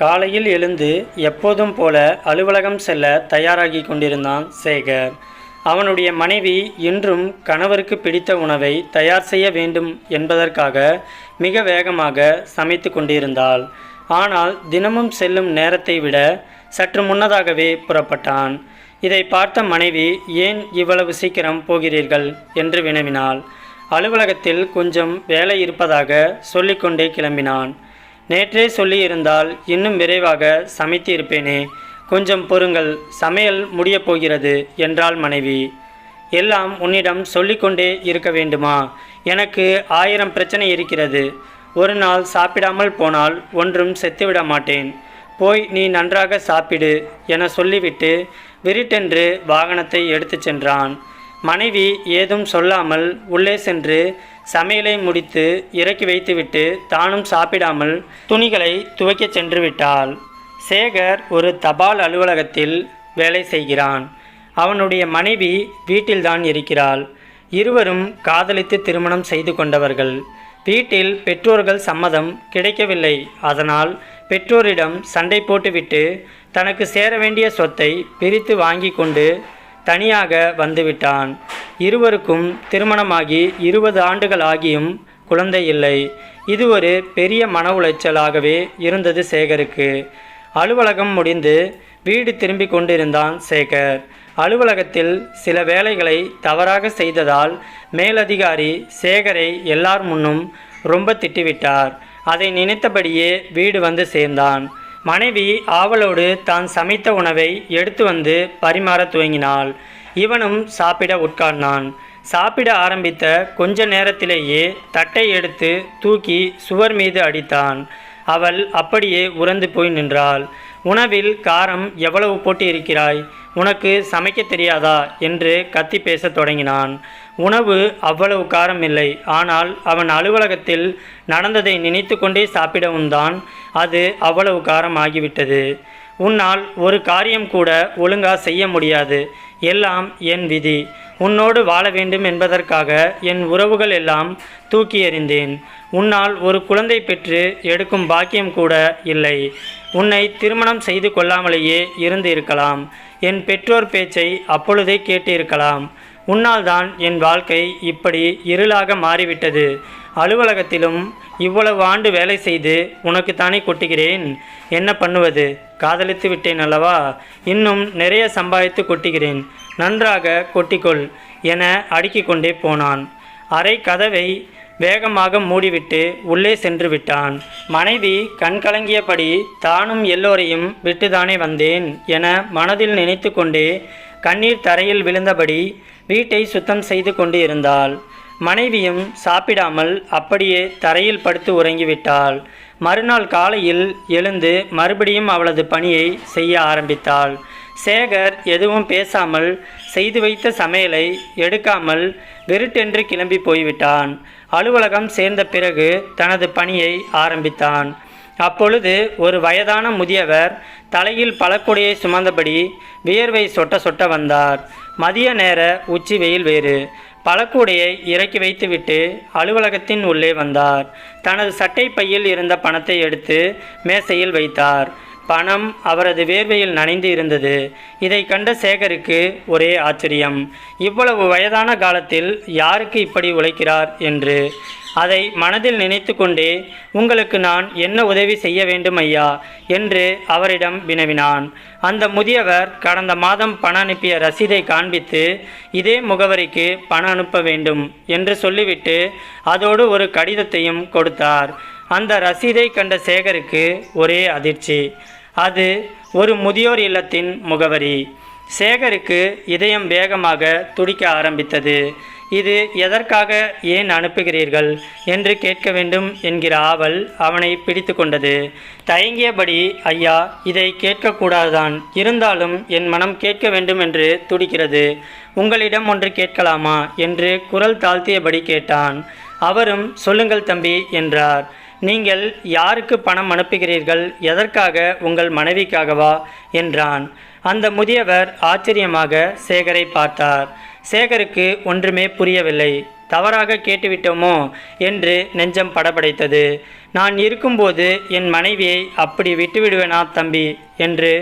காலையில் எழுந்து எப்போதும் போல அலுவலகம் செல்ல தயாராகி கொண்டிருந்தான் சேகர். அவனுடைய மனைவி இன்றும் கணவருக்கு பிடித்த உணவை தயார் செய்ய வேண்டும் என்பதற்காக மிக வேகமாக சமைத்து கொண்டிருந்தாள். ஆனால் தினமும் செல்லும் நேரத்தை விட சற்று முன்னதாகவே புறப்பட்டான். இதை பார்த்த மனைவி, ஏன் இவ்வளவு சீக்கிரம் போகிறீர்கள் என்று வினவினாள். அலுவலகத்தில் கொஞ்சம் வேலை இருப்பதாக சொல்லிக்கொண்டே கிளம்பினான். நேற்றே சொல்லியிருந்தால் இன்னும் விரைவாக சமைத்து இருப்பேனே, கொஞ்சம் பொறுங்கள், சமையல் முடியப் போகிறது என்றாள் மனைவி. எல்லாம் உன்னிடம் சொல்லிக்கொண்டே இருக்க வேண்டுமா? எனக்கு 1000 பிரச்சனை இருக்கிறது. ஒரு நாள் சாப்பிடாமல் போனால் ஒன்றும் செத்துவிட மாட்டேன். போய் நீ நன்றாக சாப்பிடு என சொல்லிவிட்டு விரிட்டென்று வாகனத்தை எடுத்து சென்றான். மனைவி ஏதும் சொல்லாமல் உள்ளே சென்று சமையலை முடித்து இறக்கி வைத்துவிட்டு தானும் சாப்பிடாமல் துணிகளை துவைக்க சென்று விட்டாள். சேகர் ஒரு தபால் அலுவலகத்தில் வேலை செய்கிறான். அவனுடைய மனைவி வீட்டில்தான் இருக்கிறாள். இருவரும் காதலித்து திருமணம் செய்து கொண்டவர்கள். வீட்டில் பெற்றோர்கள் சம்மதம் கிடைக்கவில்லை. அதனால் பெற்றோரிடம் சண்டை போட்டுவிட்டு தனக்கு சேர வேண்டிய சொத்தை பிரித்து வாங்கி கொண்டு தனியாக வந்துவிட்டான். இருவருக்கும் திருமணமாகி 20 ஆண்டுகள் ஆகியும் குழந்தை இல்லை. இது ஒரு பெரிய மன உளைச்சலாகவே இருந்தது சேகருக்கு. அலுவலகம் முடிந்து வீடு திரும்பி கொண்டிருந்தான் சேகர். அலுவலகத்தில் சில வேலைகளை தவறாக செய்ததால் மேலதிகாரி சேகரை எல்லார் முன்னும் ரொம்ப திட்டிவிட்டார். அதை நினைத்தபடியே வீடு வந்து சேர்ந்தான். மனைவி ஆவலோடு தான் சமைத்த உணவை எடுத்து வந்து பரிமாற துவங்கினாள். இவனும் சாப்பிட உட்கார்ந்தான். சாப்பிட ஆரம்பித்த கொஞ்ச நேரத்திலேயே தட்டை எடுத்து தூக்கி சுவர் மீது அடித்தான். அவள் அப்படியே உறைந்து போய் நின்றாள். உணவில் காரம் எவ்வளவு போட்டு இருக்கிறாய்? உனக்கு சமைக்க தெரியாதா என்று கத்தி பேசத் தொடங்கினான். உணவு அவ்வளவு காரம் இல்லை. ஆனால் அவன் அலுவலகத்தில் நடந்ததை நினைத்து கொண்டே சாப்பிடவும் தான் அது அவ்வளவு காரம் ஆகிவிட்டது. உன்னால் ஒரு காரியம் கூட ஒழுங்கா செய்ய முடியாது. எல்லாம் என் விதி. உன்னோடு வாழ வேண்டும் என்பதற்காக என் உறவுகள் எல்லாம் தூக்கி எறிந்தேன். உன்னால் ஒரு குழந்தை பெற்று எடுக்கும் பாக்கியம் கூட இல்லை. உன்னை திருமணம் செய்து கொள்ளாமலேயே இருந்து இருக்கலாம். என் பெற்றோர் பேச்சை அப்பொழுதே கேட்டு இருக்கலாம். உன்னால் தான் என் வாழ்க்கை இப்படி இருளாக மாறிவிட்டது. அலுவலகத்திலும் இவ்வளவு ஆண்டு வேலை செய்து உனக்குத்தானே கொட்டுகிறேன். என்ன பண்ணுவது? காதலித்து விட்டேன் அல்லவா? இன்னும் நிறைய சம்பாதித்து கொட்டுகிறேன். நன்றாக கொட்டிக்கொள் என அடுக்கிக் கொண்டே போனான். அரை கதவை வேகமாக மூடிவிட்டு உள்ளே சென்று விட்டான். மனைவி கண்கலங்கியபடி தானும் எல்லோரையும் விட்டுதானே வந்தேன் என மனதில் நினைத்து கொண்டே கண்ணீர் தரையில் விழுந்தபடி வீட்டை சுத்தம் செய்து கொண்டு இருந்தாள். மனைவியும் சாப்பிடாமல் அப்படியே தரையில் படுத்து உறங்கிவிட்டாள். மறுநாள் காலையில் எழுந்து மறுபடியும் அவளது பணியை செய்ய ஆரம்பித்தாள். சேகர் எதுவும் பேசாமல் செய்து வைத்த சமையலை எடுக்காமல் வெறுட்டென்று கிளம்பி போய்விட்டான். அலுவலகம் சேர்ந்த பிறகு தனது பணியை ஆரம்பித்தான். அப்பொழுது ஒரு வயதான முதியவர் தலையில் பழக்குடையை சுமந்தபடி வியர்வை சொட்ட சொட்ட வந்தார். மதிய நேர உச்சி வெயில் வேறு. பழக்கூடையை இறக்கி வைத்துவிட்டு அலுவலகத்தின் உள்ளே வந்தார். தனது சட்டை பையில் இருந்த பணத்தை எடுத்து மேசையில் வைத்தார். பணம் அவரது வேர்வையில் நனைந்து இருந்தது. இதை கண்ட சேகருக்கு ஒரே ஆச்சரியம். இவ்வளவு வயதான காலத்தில் யாருக்கு இப்படி உழைக்கிறார் என்று. அதை மனதில் நினைத்து கொண்டே, உங்களுக்கு நான் என்ன உதவி செய்ய வேண்டும் ஐயா என்று அவரிடம் வினவினான். அந்த முதியவர் கடந்த மாதம் பணம் அனுப்பிய ரசீதை காண்பித்து, இதே முகவரிக்கு பணம் அனுப்ப வேண்டும் என்று சொல்லிவிட்டு அதோடு ஒரு கடிதத்தையும் கொடுத்தார். அந்த ரசீதை கண்ட சேகருக்கு ஒரே அதிர்ச்சி. அது ஒரு முதியோர் இல்லத்தின் முகவரி. சேகருக்கு இதயம் வேகமாக துடிக்க ஆரம்பித்தது. இது எதற்காக ஏன் அனுப்புகிறீர்கள் என்று கேட்க வேண்டும் என்கிற ஆவல் அவனை பிடித்து கொண்டது. தயங்கியபடி, ஐயா, இதை கேட்கக்கூடாதுதான். இருந்தாலும் என் மனம் கேட்க வேண்டும் என்று துடிக்கிறது. உங்களிடம் ஒன்று கேட்கலாமா என்று குரல் தாழ்த்தியபடி கேட்டான். அவரும் சொல்லுங்கள் தம்பி என்றார். நீங்கள் யாருக்கு பணம் அனுப்புகிறீர்கள்? எதற்காக? உங்கள் மனைவிக்காகவா என்றான். அந்த முதியவர் ஆச்சரியமாக சேகரை பார்த்தார். சேகருக்கு ஒன்றுமே புரியவில்லை. தவறாக கேட்டுவிட்டோமோ என்று நெஞ்சம் படபடைத்தது. நான் இருக்கும்போது என் மனைவியை அப்படி விட்டுவிடுவேனா தம்பி என்று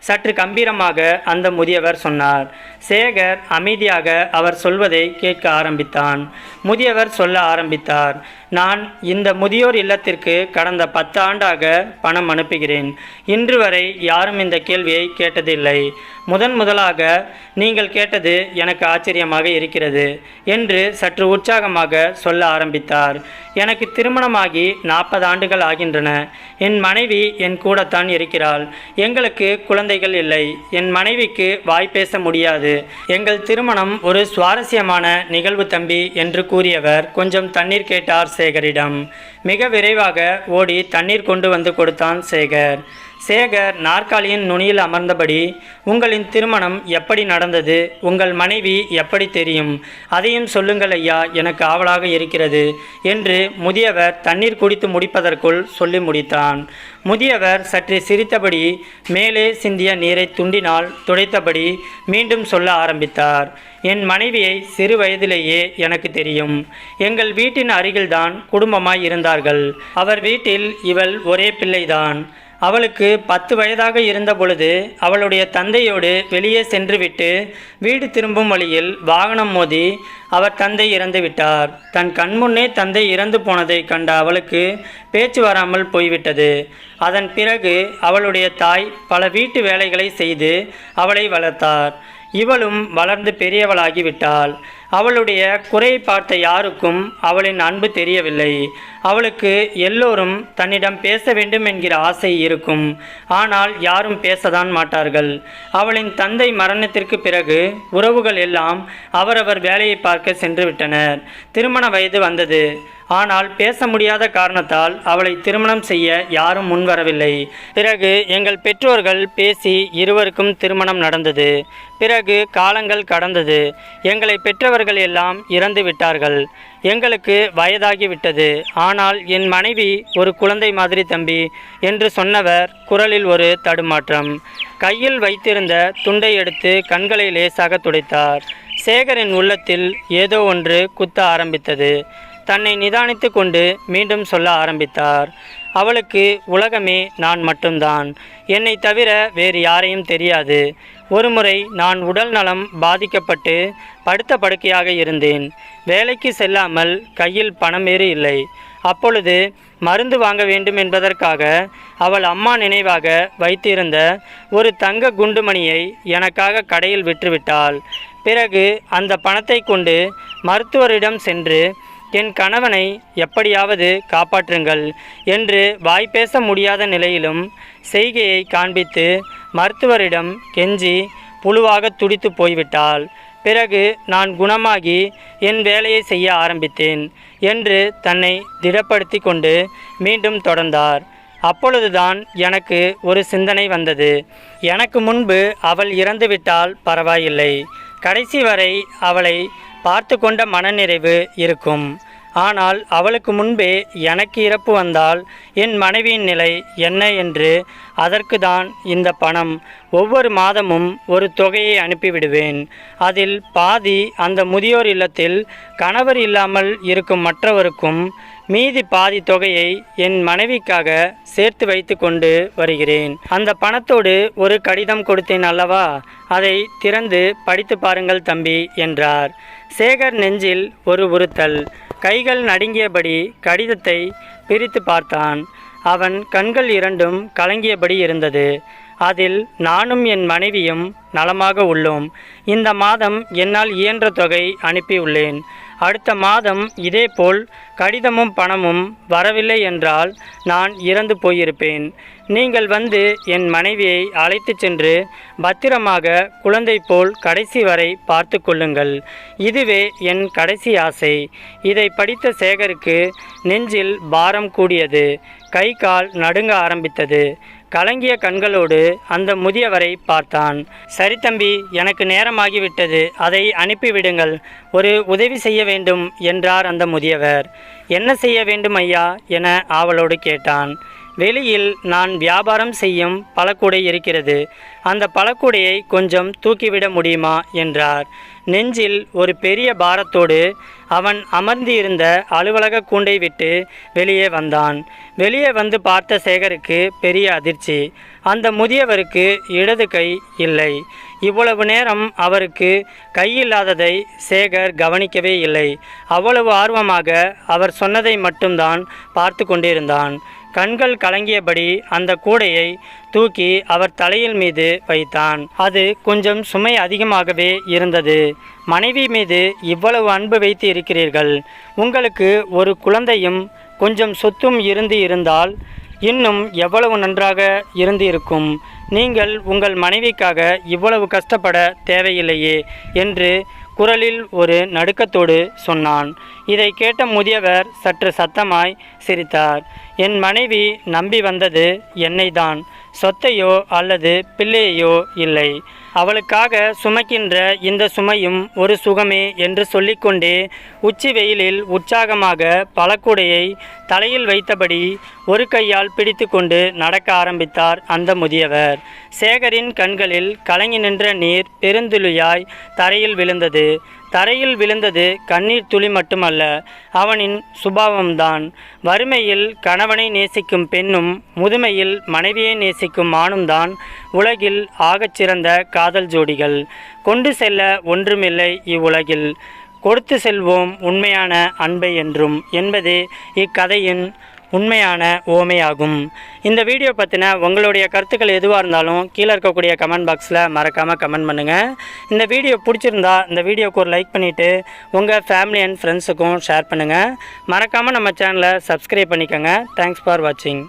சற்று கம்பீரமாக அந்த முதியவர் சொன்னார். சேகர் அமைதியாக அவர் சொல்வதை கேட்க ஆரம்பித்தான். முதியவர் சொல்ல ஆரம்பித்தார். நான் இந்த முதியோர் இல்லத்திற்கு கடந்த 10 ஆண்டாக பணம் அனுப்புகிறேன். இன்று வரை யாரும் இந்த கேள்வியை கேட்டதில்லை. முதலாக நீங்கள் கேட்டது எனக்கு ஆச்சரியமாக இருக்கிறது என்று சற்று உற்சாகமாக சொல்ல ஆரம்பித்தார். எனக்கு திருமணமாகி 40 ஆண்டுகள் ஆகின்றன. என் மனைவி என் கூடத்தான் இருக்கிறாள். எங்களுக்கு குழந்தைகள் இல்லை. என் மனைவிக்கு வாய் பேச முடியாது. எங்கள் திருமணம் ஒரு சுவாரஸ்யமான நிகழ்வு தம்பி என்று கூறியவர் கொஞ்சம் தண்ணீர் கேட்டார் சேகரிடம். மிக விரைவாக ஓடி தண்ணீர் கொண்டு வந்து கொடுத்தான் சேகர். சேகர் நாற்காலியின் நுனியில் அமர்ந்தபடி, உங்களின் திருமணம் எப்படி நடந்தது? உங்கள் மனைவி எப்படி தெரியும்? அதையும் சொல்லுங்கள் ஐயா, எனக்கு ஆவலாக இருக்கிறது என்று முதியவர் தண்ணீர் குடித்து முடிப்பதற்குள் சொல்லி முடித்தான். முதியவர் சற்று சிரித்தபடி மேலே சிந்திய நீரை துண்டினால் துடைத்தபடி மீண்டும் சொல்ல ஆரம்பித்தார். என் மனைவியை சிறு வயதிலேயே எனக்கு தெரியும். எங்கள் வீட்டின் அருகில்தான் குடும்பமாய் இருந்தார்கள். அவர் வீட்டில் இவள் ஒரே பிள்ளைதான். அவளுக்கு 10 வயதாக இருந்த பொழுது அவளுடைய தந்தையோடு வெளியே சென்றுவிட்டு வீடு திரும்பும் வழியில் வாகனம் மோதி அவர் தந்தை இறந்து விட்டார். தன் கண்முன்னே தந்தை இறந்து போனதை கண்ட அவளுக்கு பேச்சு வராமல் போய்விட்டது. அதன் பிறகு அவளுடைய தாய் பல வீட்டு வேலைகளை செய்து அவளை வளர்த்தார். இவளும் வளர்ந்து பெரியவளாகிவிட்டாள். அவளுடைய குறையை பார்த்த யாருக்கும் அவளின் அன்பு தெரியவில்லை. அவளுக்கு எல்லோரும் தன்னிடம் பேச வேண்டும் என்கிற ஆசை இருக்கும். ஆனால் யாரும் பேசதான் மாட்டார்கள். அவளின் தந்தை மரணத்திற்கு பிறகு உறவுகள் எல்லாம் அவரவர் வேலையை பார்க்க சென்று விட்டனர். திருமண வயது வந்தது. ஆனால் பேச முடியாத காரணத்தால் அவளை திருமணம் செய்ய யாரும் முன்வரவில்லை. பிறகு எங்கள் பெற்றோர்கள் பேசி இருவருக்கும் திருமணம் நடந்தது. பிறகு காலங்கள் கடந்தது. எங்களை பெற்றவர்கள் எல்லாம் இறந்து விட்டார்கள். எங்களுக்கு வயதாகிவிட்டது. ஆனால் என் மனைவி ஒரு குழந்தை மாதிரி தம்பி என்று சொன்னவர் குரலில் ஒரு தடுமாற்றம். கையில் வைத்திருந்த துண்டை எடுத்து கண்களை லேசாக துடைத்தார். சேகரின் உள்ளத்தில் ஏதோ ஒன்று குத்த ஆரம்பித்தது. தன்னை நிதானித்து கொண்டு மீண்டும் சொல்ல ஆரம்பித்தார். அவளுக்கு உலகமே நான் மட்டும்தான். என்னை தவிர வேறு யாரையும் தெரியாது. ஒருமுறை நான் உடல் நலம் பாதிக்கப்பட்டு படுத்த படுக்கையாக இருந்தேன். வேலைக்கு செல்லாமல் கையில் பணம் வேறு இல்லை. அப்பொழுது மருந்து வாங்க வேண்டும் என்பதற்காக அவள் அம்மா நினைவாக வைத்திருந்த ஒரு தங்க குண்டுமணியை எனக்காக கடையில் விற்றுவிட்டாள். பிறகு அந்த பணத்தை கொண்டு மருத்துவரிடம் சென்று என் கணவனை எப்படியாவது காப்பாற்றுங்கள் என்று வாய்ப்பேச முடியாத நிலையிலும் செய்கையை காண்பித்து மருத்துவரிடம் கெஞ்சி புழுவாக துடித்து போய்விட்டாள். பிறகு நான் குணமாகி என் வேலையை செய்ய ஆரம்பித்தேன் என்று தன்னை திடப்படுத்தி கொண்டு மீண்டும் தொடர்ந்தார். அப்பொழுதுதான் எனக்கு ஒரு சிந்தனை வந்தது. எனக்கு முன்பு அவள் இறந்துவிட்டால் பரவாயில்லை. கடைசி வரை அவளை பார்த்து கொண்ட மனநிறைவு இருக்கும். ஆனால் அவளுக்கு முன்பே எனக்கு இறப்பு வந்தால் என் மனைவியின் நிலை என்ன என்று அதற்கு தான் இந்த பணம். ஒவ்வொரு மாதமும் ஒரு தொகையை அனுப்பிவிடுவேன். அதில் பாதி அந்த முதியோர் இல்லத்தில் கணவர் இல்லாமல் இருக்கும் மற்றவருக்கும், மீதி பாதி தொகையை என் மனைவிக்காக சேர்த்து வைத்து கொண்டு வருகிறேன். அந்த பணத்தோடு ஒரு கடிதம் கொடுத்தேன் அல்லவா, அதை திறந்து படித்து பாருங்கள் தம்பி என்றார். சேகர் நெஞ்சில் ஒரு உறுத்தல். கைகள் நடுங்கியபடி கடிதத்தை பிரித்து பார்த்தான். அவன் கண்கள் இரண்டும் கலங்கியபடி இருந்தது. அதில் நானும் என் மனைவியும் நலமாக உள்ளோம். இந்த மாதம் என்னால் இயன்ற தொகை அனுப்பியுள்ளேன். அடுத்த மாதம் இதேபோல் கடிதமும் பணமும் வரவில்லை என்றால் நான் இறந்து போயிருப்பேன். நீங்கள் வந்து என் மனைவியை அழைத்து சென்று பத்திரமாக குழந்தை போல் கடைசி வரை பார்த்து கொள்ளுங்கள். இதுவே என் கடைசி ஆசை. இதை படித்த சேகருக்கு நெஞ்சில் பாரம் கூடியது. கை கால் நடுங்க ஆரம்பித்தது. கலங்கிய கண்களோடு அந்த முதியவரை பார்த்தான். சரி தம்பி, எனக்கு நேரமாகிவிட்டது, அதை அனுப்பிவிடுங்கள். ஒரு உதவி செய்ய வேண்டும் என்றார் அந்த முதியவர். என்ன செய்ய வேண்டும் ஐயா என ஆவலோடு கேட்டான். வெளியில் நான் வியாபாரம் செய்யும் பழக்கூடை இருக்கிறது. அந்த பழக்கூடையை கொஞ்சம் தூக்கிவிட முடியுமா என்றார். நெஞ்சில் ஒரு பெரிய பாரத்தோடு அவன் அமர்ந்திருந்த அலுவலக கூண்டை விட்டு வெளியே வந்தான். வெளியே வந்து பார்த்த சேகருக்கு பெரிய அதிர்ச்சி. அந்த முதியவருக்கு இடது கை இல்லை. இவ்வளவு நேரம் அவருக்கு கையில்லாததை சேகர் கவனிக்கவே இல்லை. அவ்வளவு ஆர்வமாக அவர் சொன்னதை மட்டும்தான் பார்த்து கொண்டிருந்தான். கண்கள் கலங்கியபடி அந்த கூடையை தூக்கி அவர் தலையில் மீது வைத்தான். அது கொஞ்சம் சுமை அதிகமாகவே இருந்தது. மனைவி மீது இவ்வளவு அன்பு வைத்து இருக்கிறீர்கள். உங்களுக்கு ஒரு குழந்தையும் கொஞ்சம் சொத்தும் இருந்தால் இன்னும் எவ்வளவு நன்றாக இருக்கும். நீங்கள் உங்கள் மனைவிக்காக இவ்வளவு கஷ்டப்பட தேவையில்லையே என்று குரலில் ஒரு நடுக்கத்தோடு சொன்னான். இதை கேட்ட முதியவர் சற்று சத்தமாய் சிரித்தார். என் மனைவி நம்பி வந்தது என்னை தான், சொத்தையோ அல்லது பிள்ளையோ இல்லை. அவளுக்காக சுமக்கின்ற இந்த சுமையும் ஒரு சுகமே என்று சொல்லிக்கொண்டே உச்சி வெயிலில் உற்சாகமாக பழக்கூடையை தலையில் வைத்தபடி ஒரு கையால் பிடித்து கொண்டு நடக்க ஆரம்பித்தார் அந்த முதியவர். சேகரின் கண்களில் கலங்கி நின்ற நீர் பெருந்துளியாய் தரையில் விழுந்தது. தரையில் விழுந்தது கண்ணீர் துளி மட்டுமல்ல, அவனின் சுபாவம்தான். வறுமையில் கணவனை நேசிக்கும் பெண்ணும் முதுமையில் மனைவியை நேசிக்கும் ஆணும் தான் உலகில் ஆகச்சிறந்த காதல் ஜோடிகள். கொண்டு செல்ல ஒன்றுமில்லை இவ்வுலகில், கொடுத்து செல்வோம் உண்மையான அன்பை என்றும் என்பதே இக்கதையின் உண்மையான ஓமையாகும். இந்த வீடியோ பற்றின உங்களுடைய கருத்துக்கள் எதுவாக இருந்தாலும் கீழே இருக்கக்கூடிய கமெண்ட் பாக்ஸில் மறக்காமல் கமெண்ட் பண்ணுங்கள். இந்த வீடியோ பிடிச்சிருந்தா இந்த வீடியோக்கு ஒரு லைக் பண்ணிவிட்டு உங்கள் ஃபேமிலி அண்ட் ஃப்ரெண்ட்ஸுக்கும் ஷேர் பண்ணுங்கள். மறக்காமல் நம்ம சேனலை சப்ஸ்கிரைப் பண்ணிக்கோங்க. தேங்க்ஸ் ஃபார் வாட்சிங்.